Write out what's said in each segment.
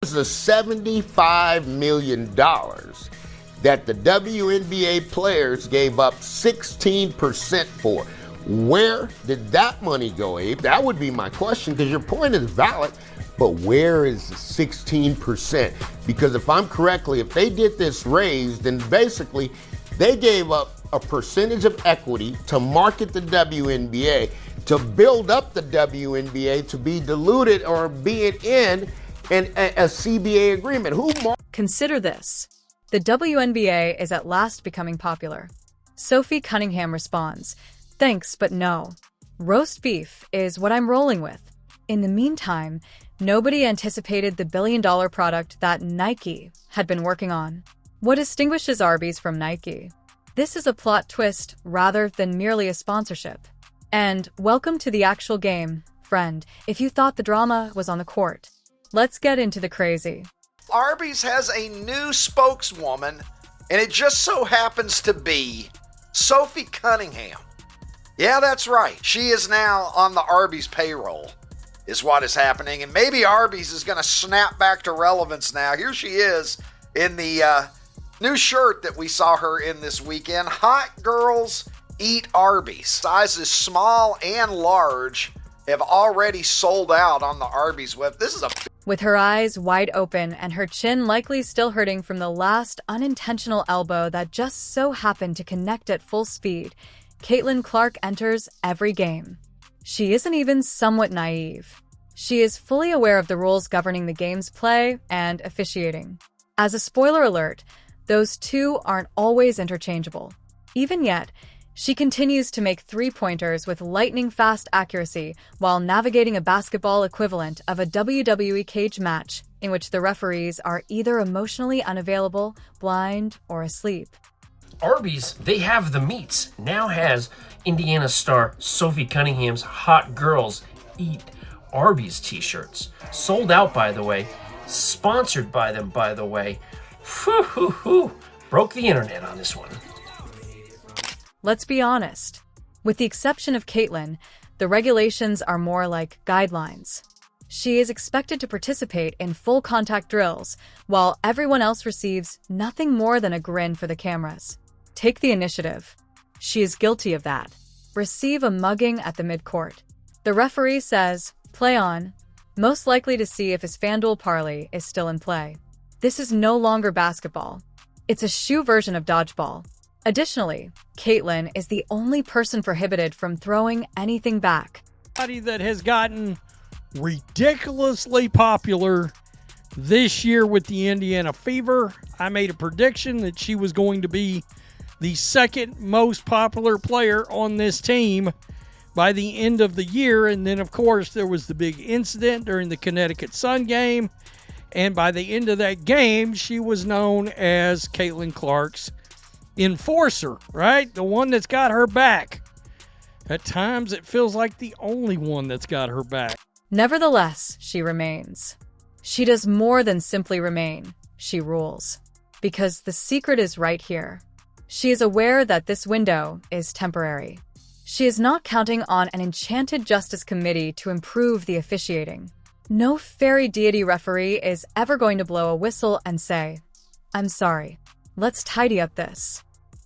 It's the $75 million that the WNBA players gave up 16% for. Where did that money go, Abe? That would be my question, because your point is valid, but where is the 16%? Because if I'm correctly, if they did this raise, then basically they gave up a percentage of equity to market the WNBA, to build up the WNBA to be diluted or be it in a CBA agreement. Consider this. The WNBA is at last becoming popular. Sophie Cunningham responds, "Thanks, but no. Roast beef is what I'm rolling with." In the meantime, nobody anticipated the billion-dollar product that Nike had been working on. What distinguishes Arby's from Nike? This is a plot twist rather than merely a sponsorship. And welcome to the actual game, friend, if you thought the drama was on the court. Let's get into the crazy. Arby's has a new spokeswoman, and it just so happens to be Sophie Cunningham. Yeah, that's right. She is now on the Arby's payroll, is what is happening. And maybe Arby's is going to snap back to relevance now. Here she is in the new shirt that we saw her in this weekend. Hot girls eat Arby's. Sizes small and large have already sold out on the Arby's web. This is a... With her eyes wide open and her chin likely still hurting from the last unintentional elbow that just so happened to connect at full speed, Caitlin Clark enters every game. She isn't even somewhat naive. She is fully aware of the rules governing the game's play and officiating. As a spoiler alert, those two aren't always interchangeable. Even yet, she continues to make three-pointers with lightning-fast accuracy while navigating a basketball equivalent of a WWE cage match in which the referees are either emotionally unavailable, blind, or asleep. Arby's, they have the meats, now has Indiana star Sophie Cunningham's Hot Girls Eat Arby's t-shirts. Sold out, by the way. Sponsored by them, by the way. Whew. Broke the internet on this one. Let's be honest. With the exception of Caitlin, the regulations are more like guidelines. She is expected to participate in full contact drills, while everyone else receives nothing more than a grin for the cameras. Take the initiative. She is guilty of that. Receive a mugging at the midcourt. The referee says, "Play on," most likely to see if his FanDuel parlay is still in play. This is no longer basketball. It's a shoe version of dodgeball. Additionally, Caitlin is the only person prohibited from throwing anything back. That has gotten ridiculously popular this year with the Indiana Fever. I made a prediction that she was going to be the second most popular player on this team by the end of the year. And then, of course, there was the big incident during the Connecticut Sun game. And by the end of that game, she was known as Caitlin Clark's enforcer, right? The one that's got her back. At times, it feels like the only one that's got her back. Nevertheless, she remains. She does more than simply remain. She rules. Because the secret is right here. She is aware that this window is temporary. She is not counting on an enchanted justice committee to improve the officiating. No fairy deity referee is ever going to blow a whistle and say, "I'm sorry. Let's tidy up this."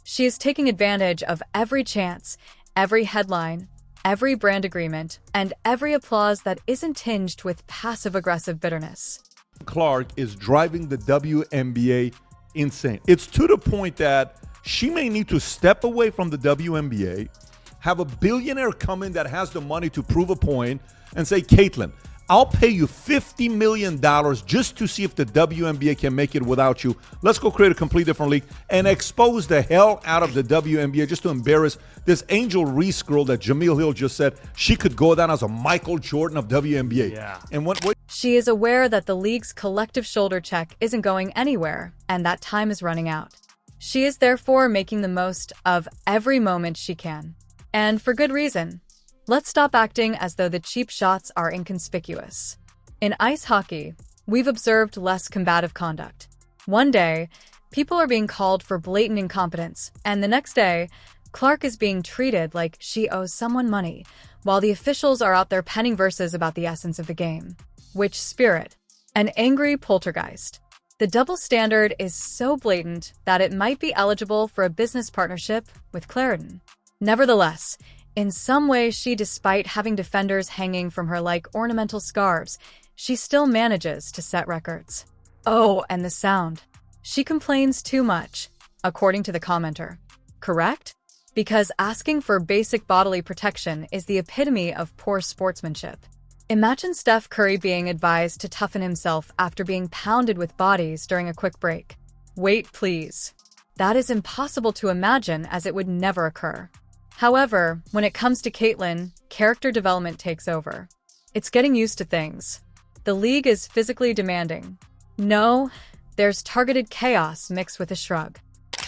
She is taking advantage of every chance, every headline, every brand agreement, and every applause that isn't tinged with passive-aggressive bitterness. Clark is driving the WNBA insane. It's to the point that she may need to step away from the WNBA, have a billionaire come in that has the money to prove a point, and say, "Caitlin, I'll pay you $50 million just to see if the WNBA can make it without you. Let's go create a completely different league," and expose the hell out of the WNBA just to embarrass this Angel Reese girl that Jameel Hill just said she could go down as a Michael Jordan of WNBA. Yeah. And what She is aware that the league's collective shoulder check isn't going anywhere, and that time is running out. She is therefore making the most of every moment she can. And for good reason. Let's stop acting as though the cheap shots are inconspicuous. In ice hockey, we've observed less combative conduct. One day, people are being called for blatant incompetence, and the next day, Clark is being treated like she owes someone money, while the officials are out there penning verses about the essence of the game. Which spirit? An angry poltergeist. The double standard is so blatant that it might be eligible for a business partnership with Clarendon. Nevertheless, in some way, despite having defenders hanging from her like ornamental scarves, she still manages to set records. Oh, and the sound. She complains too much, according to the commenter. Correct? Because asking for basic bodily protection is the epitome of poor sportsmanship. Imagine Steph Curry being advised to toughen himself after being pounded with bodies during a quick break. Wait, please. That is impossible to imagine, as it would never occur. However, when it comes to Caitlyn, character development takes over. It's getting used to things. The league is physically demanding. No, there's targeted chaos mixed with a shrug.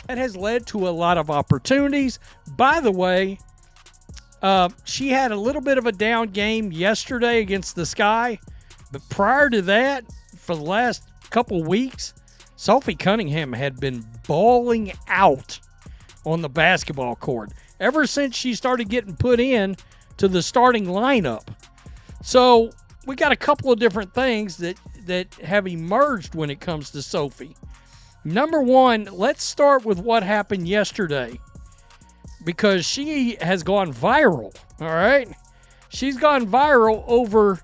That has led to a lot of opportunities. By the way, she had a little bit of a down game yesterday against the Sky, but prior to that, for the last couple weeks, Sophie Cunningham had been balling out on the basketball court ever since she started getting put in to the starting lineup. So we got a couple of different things that have emerged when it comes to Sophie. Number one, let's start with what happened yesterday, because she has gone viral, all right? She's gone viral over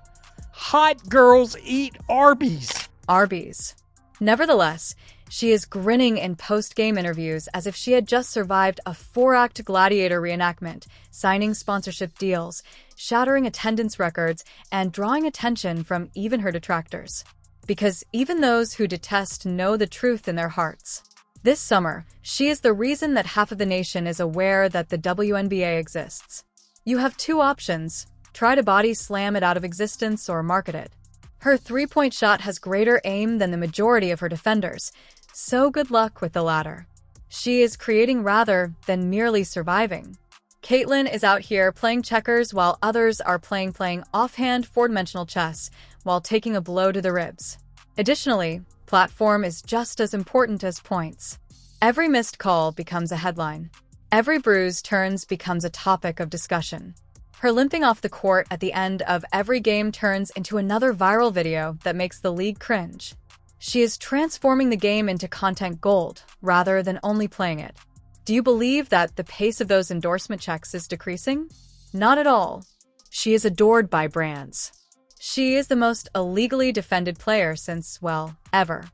hot girls eat Arby's. Arby's. Nevertheless, she is grinning in post-game interviews as if she had just survived a 4-act gladiator reenactment, signing sponsorship deals, shattering attendance records, and drawing attention from even her detractors. Because even those who detest know the truth in their hearts. This summer, she is the reason that half of the nation is aware that the WNBA exists. You have two options: try to body slam it out of existence or market it. Her three-point shot has greater aim than the majority of her defenders, so good luck with the latter. She is creating rather than merely surviving. Caitlyn is out here playing checkers while others are playing offhand four-dimensional chess while taking a blow to the ribs. Additionally, platform is just as important as points. Every missed call becomes a headline. Every bruise turns becomes a topic of discussion. Her limping off the court at the end of every game turns into another viral video that makes the league cringe. She is transforming the game into content gold rather than only playing it. Do you believe that the pace of those endorsement checks is decreasing? Not at all. She is adored by brands. She is the most illegally defended player since, well, ever.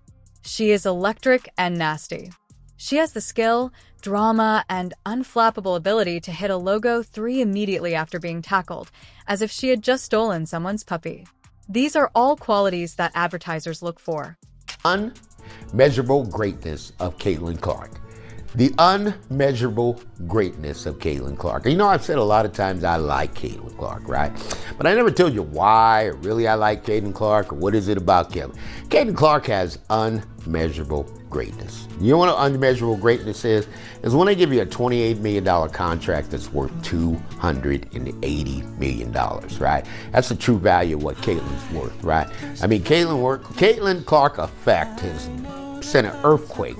She is electric and nasty. She has the skill, drama, and unflappable ability to hit a logo 3 immediately after being tackled, as if she had just stolen someone's puppy. These are all qualities that advertisers look for. Unmeasurable greatness of Caitlin Clark. The unmeasurable greatness of Caitlin Clark. You know, I've said a lot of times I like Caitlin Clark, right? But I never told you why or really I like Caitlin Clark or what is it about Caitlin. Caitlin Clark has unmeasurable greatness. You know what unmeasurable greatness is? Is when they give you a $28 million contract that's worth $280 million, right? That's the true value of what Caitlin's worth, right? I mean, Caitlin Clark effect has sent an earthquake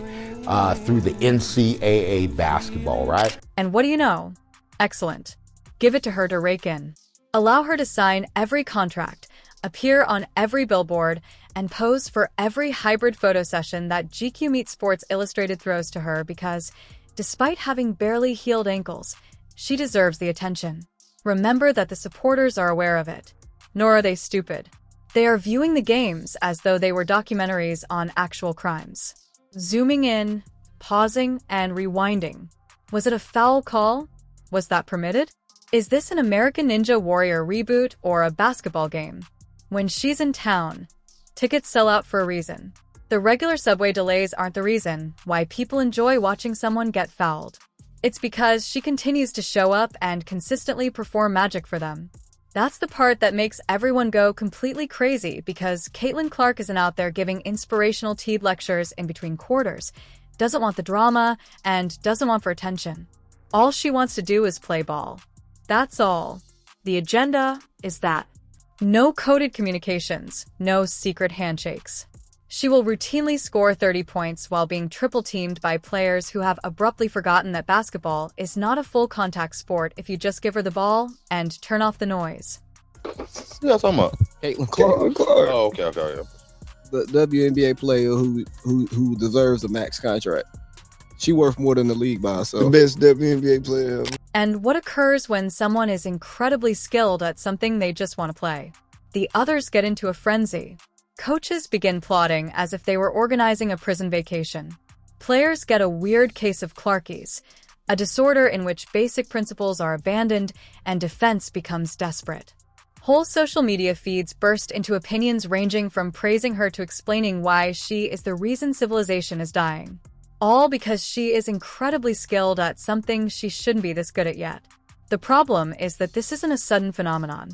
through the NCAA basketball, right? And what do you know? Excellent. Give it to her to rake in. Allow her to sign every contract, appear on every billboard, and pose for every hybrid photo session that GQ Meets Sports Illustrated throws to her because, despite having barely healed ankles, she deserves the attention. Remember that the supporters are aware of it. Nor are they stupid. They are viewing the games as though they were documentaries on actual crimes. Zooming in, pausing, and rewinding. Was it a foul call? Was that permitted? Is this an American Ninja Warrior reboot or a basketball game? When she's in town, tickets sell out for a reason. The regular subway delays aren't the reason why people enjoy watching someone get fouled. It's because she continues to show up and consistently perform magic for them. That's the part that makes everyone go completely crazy because Caitlin Clark isn't out there giving inspirational teed lectures in between quarters, doesn't want the drama, and doesn't want for attention. All she wants to do is play ball. That's all. The agenda is that. No coded communications, no secret handshakes. She will routinely score 30 points while being triple-teamed by players who have abruptly forgotten that basketball is not a full-contact sport if you just give her the ball and turn off the noise. Yeah, talking about Caitlin Clark. Oh, okay. the WNBA player who deserves a max contract. She worth more than the league by herself. The best WNBA player ever. And what occurs when someone is incredibly skilled at something they just want to play? The others get into a frenzy. Coaches begin plotting as if they were organizing a prison vacation. Players get a weird case of Clarkies, a disorder in which basic principles are abandoned and defense becomes desperate. Whole social media feeds burst into opinions ranging from praising her to explaining why she is the reason civilization is dying. All because she is incredibly skilled at something she shouldn't be this good at yet. The problem is that this isn't a sudden phenomenon.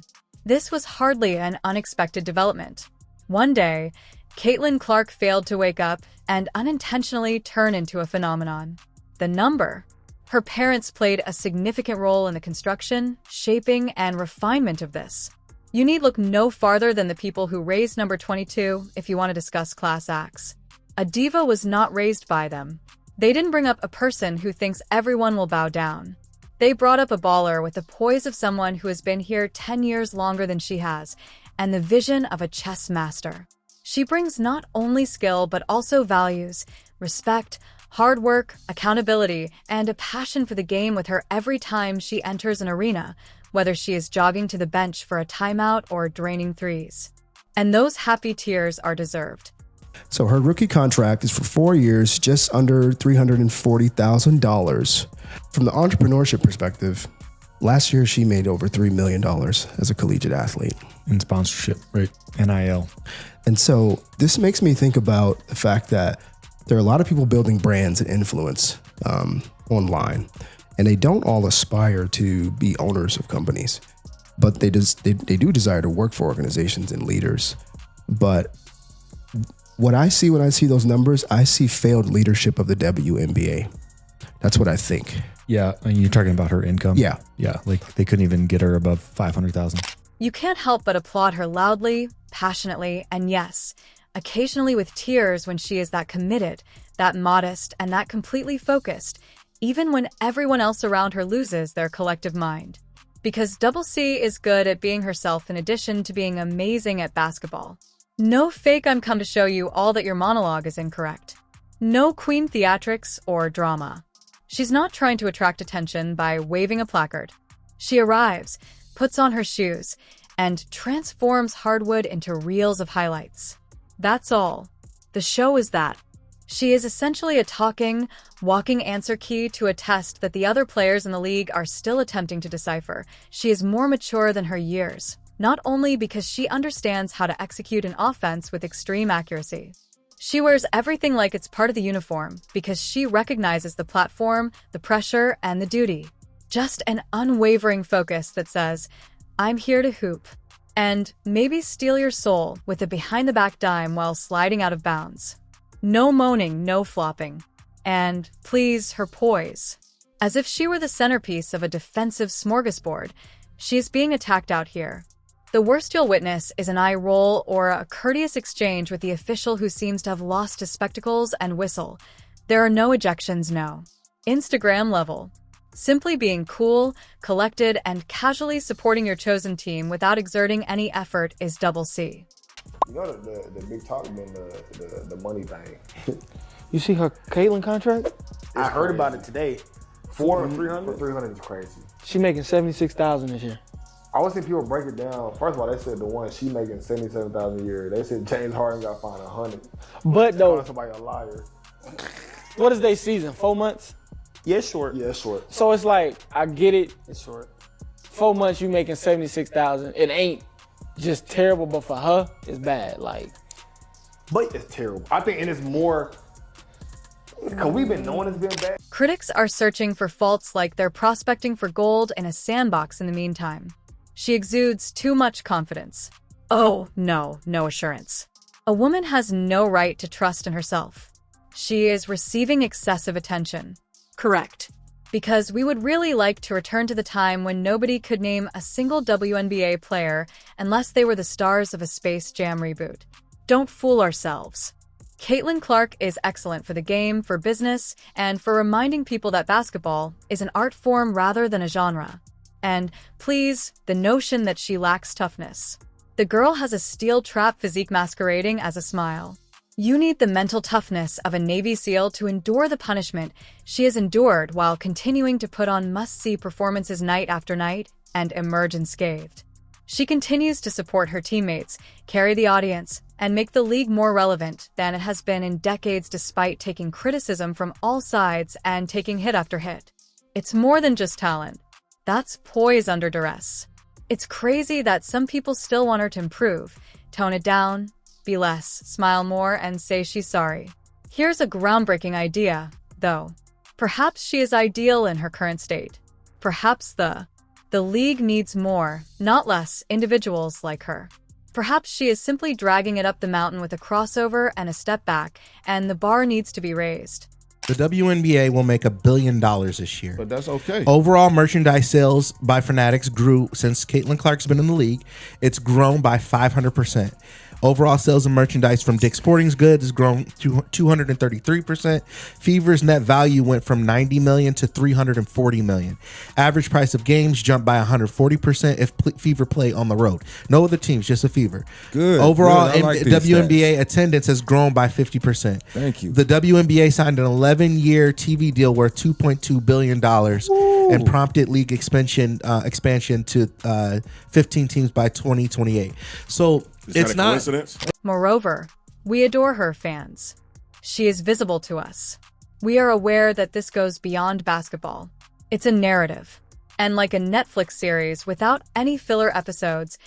This was hardly an unexpected development. One day, Caitlin Clark failed to wake up and unintentionally turn into a phenomenon. The number. Her parents played a significant role in the construction, shaping, and refinement of this. You need look no farther than the people who raised number 22 if you want to discuss class acts. A diva was not raised by them. They didn't bring up a person who thinks everyone will bow down. They brought up a baller with the poise of someone who has been here 10 years longer than she has, and the vision of a chess master. She brings not only skill but also values, respect, hard work, accountability, and a passion for the game with her every time she enters an arena, whether she is jogging to the bench for a timeout or draining threes. And those happy tears are deserved. So her rookie contract is for 4 years, just under $340,000. From the entrepreneurship perspective, last year she made over $3 million as a collegiate athlete. In sponsorship, right? NIL. And so this makes me think about the fact that there are a lot of people building brands and influence online, and they don't all aspire to be owners of companies, but they do desire to work for organizations and leaders. But what I see when I see those numbers, I see failed leadership of the WNBA. That's what I think. Yeah, and you're talking about her income? Yeah. Yeah, like they couldn't even get her above $500,000. You can't help but applaud her loudly, passionately, and yes, occasionally with tears when she is that committed, that modest, and that completely focused, even when everyone else around her loses their collective mind. Because Double C is good at being herself in addition to being amazing at basketball. No fake I'm come to show you all that your monologue is incorrect. No queen theatrics or drama. She's not trying to attract attention by waving a placard. She arrives, puts on her shoes, and transforms hardwood into reels of highlights. That's all. The show is that. She is essentially a talking, walking answer key to a test that the other players in the league are still attempting to decipher. She is more mature than her years. Not only because she understands how to execute an offense with extreme accuracy. She wears everything like it's part of the uniform because she recognizes the platform, the pressure, and the duty. Just an unwavering focus that says, I'm here to hoop. And maybe steal your soul with a behind-the-back dime while sliding out of bounds. No moaning, no flopping. And, please, her poise. As if she were the centerpiece of a defensive smorgasbord, she is being attacked out here. The worst you'll witness is an eye roll or a courteous exchange with the official who seems to have lost his spectacles and whistle. There are no ejections, no. Instagram level. Simply being cool, collected, and casually supporting your chosen team without exerting any effort is Double C. You know the big talk been the money thing. You see her Caitlin contract? I heard about it today. For 300? 300 is crazy. She making $76,000 this year. I was seeing people break it down. First of all, they said the one she making $77,000 a year. They said James Harden got fined $100. But though, somebody a liar. What is their season? 4 months? Yeah, it's short. Yeah, it's short. So it's like, I get it. It's short. 4 months you making $76,000. It ain't just terrible, but for her, it's bad. Like, but it's terrible. I think, and it's more because we've been knowing it's been bad. Critics are searching for faults like they're prospecting for gold in a sandbox in the meantime. She exudes too much confidence. Oh, no assurance. A woman has no right to trust in herself. She is receiving excessive attention. Correct. Because we would really like to return to the time when nobody could name a single WNBA player unless they were the stars of a Space Jam reboot. Don't fool ourselves. Caitlin Clark is excellent for the game, for business, and for reminding people that basketball is an art form rather than a genre. And, please, the notion that she lacks toughness. The girl has a steel trap physique masquerading as a smile. You need the mental toughness of a Navy SEAL to endure the punishment she has endured while continuing to put on must-see performances night after night and emerge unscathed. She continues to support her teammates, carry the audience, and make the league more relevant than it has been in decades despite taking criticism from all sides and taking hit after hit. It's more than just talent. That's poise under duress. It's crazy that some people still want her to improve, tone it down, be less, smile more, and say she's sorry. Here's a groundbreaking idea, though. Perhaps she is ideal in her current state. Perhaps the league needs more, not less, individuals like her. Perhaps she is simply dragging it up the mountain with a crossover and a step back, and the bar needs to be raised. The WNBA will make $1 billion this year. But that's okay. Overall merchandise sales by Fanatics grew since Caitlin Clark's been in the league. It's grown by 500%. Overall sales of merchandise from Dick's Sporting Goods has grown to 233%. Fever's net value went from $90 million to $340 million. Average price of games jumped by 140% if Fever play on the road. No other teams, just a Fever. Good. Overall, good. Like WNBA attendance has grown by 50%. Thank you. The WNBA signed an 11-year TV deal worth $2.2 billion and prompted league expansion to 15 teams by 2028. So it's not coincidence. Moreover, we adore her, fans. She is visible to us. We are aware that this goes beyond basketball. It's a narrative. And like a Netflix series without any filler episodes,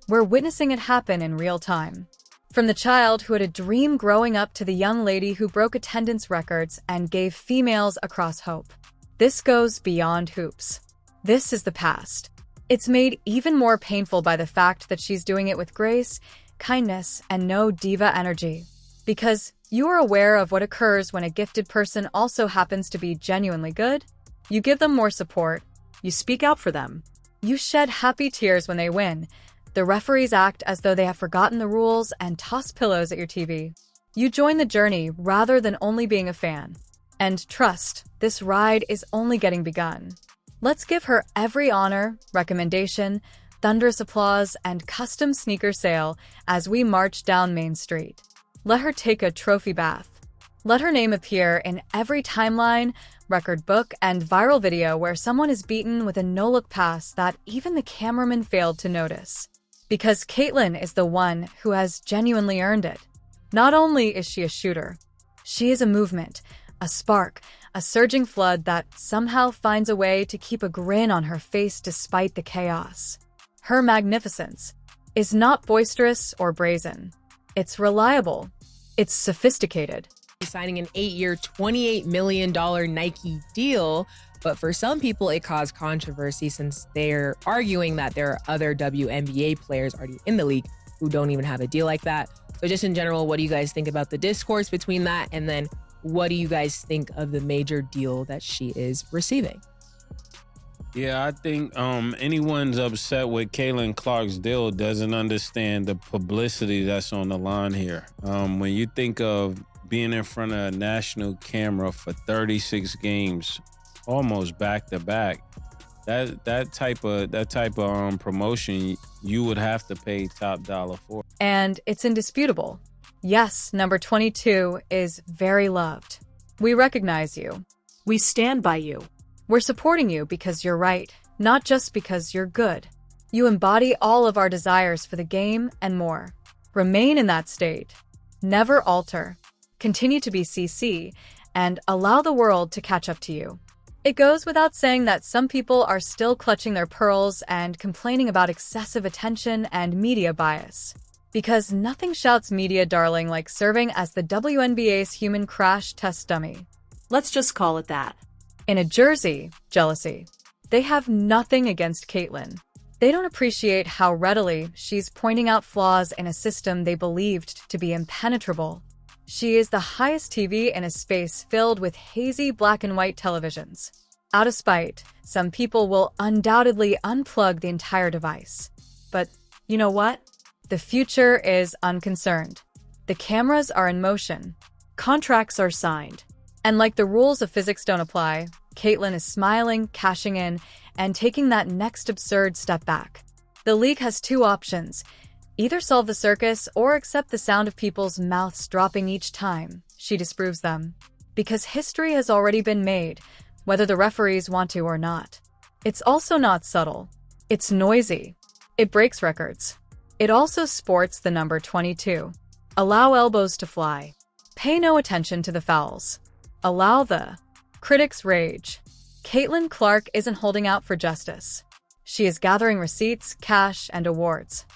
we're witnessing it happen in real time. From the child who had a dream growing up to the young lady who broke attendance records and gave females across hope. This goes beyond hoops. This is the past. It's made even more painful by the fact that she's doing it with grace, kindness, and no diva energy. Because you are aware of what occurs when a gifted person also happens to be genuinely good. You give them more support. You speak out for them. You shed happy tears when they win. The referees act as though they have forgotten the rules and toss pillows at your TV. You join the journey rather than only being a fan. And trust, this ride is only getting begun. Let's give her every honor, recommendation, thunderous applause, and custom sneaker sale as we march down Main Street. Let her take a trophy bath. Let her name appear in every timeline, record book, and viral video where someone is beaten with a no-look pass that even the cameraman failed to notice. Because Caitlin is the one who has genuinely earned it. Not only is she a shooter, she is a movement, a spark, a surging flood that somehow finds a way to keep a grin on her face despite the chaos. Her magnificence is not boisterous or brazen. It's reliable. It's sophisticated. Signing an 8-year, $28 million Nike deal, but for some people it caused controversy since they're arguing that there are other WNBA players already in the league who don't even have a deal like that. So just in general, what do you guys think about the discourse between that? And then what do you guys think of the major deal that she is receiving? Yeah, I think anyone's upset with Caitlin Clark's deal doesn't understand the publicity that's on the line here. When you think of being in front of a national camera for 36 games, almost back to back, that type of promotion, you would have to pay top dollar for. And it's indisputable. Yes, number 22 is very loved. We recognize you. We stand by you. We're supporting you because you're right, not just because you're good. You embody all of our desires for the game and more. Remain in that state. Never alter. Continue to be CC, and allow the world to catch up to you. It goes without saying that some people are still clutching their pearls and complaining about excessive attention and media bias. Because nothing shouts media darling like serving as the WNBA's human crash test dummy. Let's just call it that. In a jersey, jealousy. They have nothing against Caitlin. They don't appreciate how readily she's pointing out flaws in a system they believed to be impenetrable. She is the highest TV in a space filled with hazy black and white televisions. Out of spite, some people will undoubtedly unplug the entire device. But you know what? The future is unconcerned. The cameras are in motion. Contracts are signed. And like the rules of physics don't apply, Caitlin is smiling, cashing in, and taking that next absurd step back. The league has two options: Either solve the circus or accept the sound of people's mouths dropping each time she disproves them. Because history has already been made, whether the referees want to or not. It's also not subtle. It's noisy. It breaks records. It also sports the number 22. Allow elbows to fly. Pay no attention to the fouls. Allow the critics' rage. Caitlin Clark isn't holding out for justice. She is gathering receipts, cash, and awards.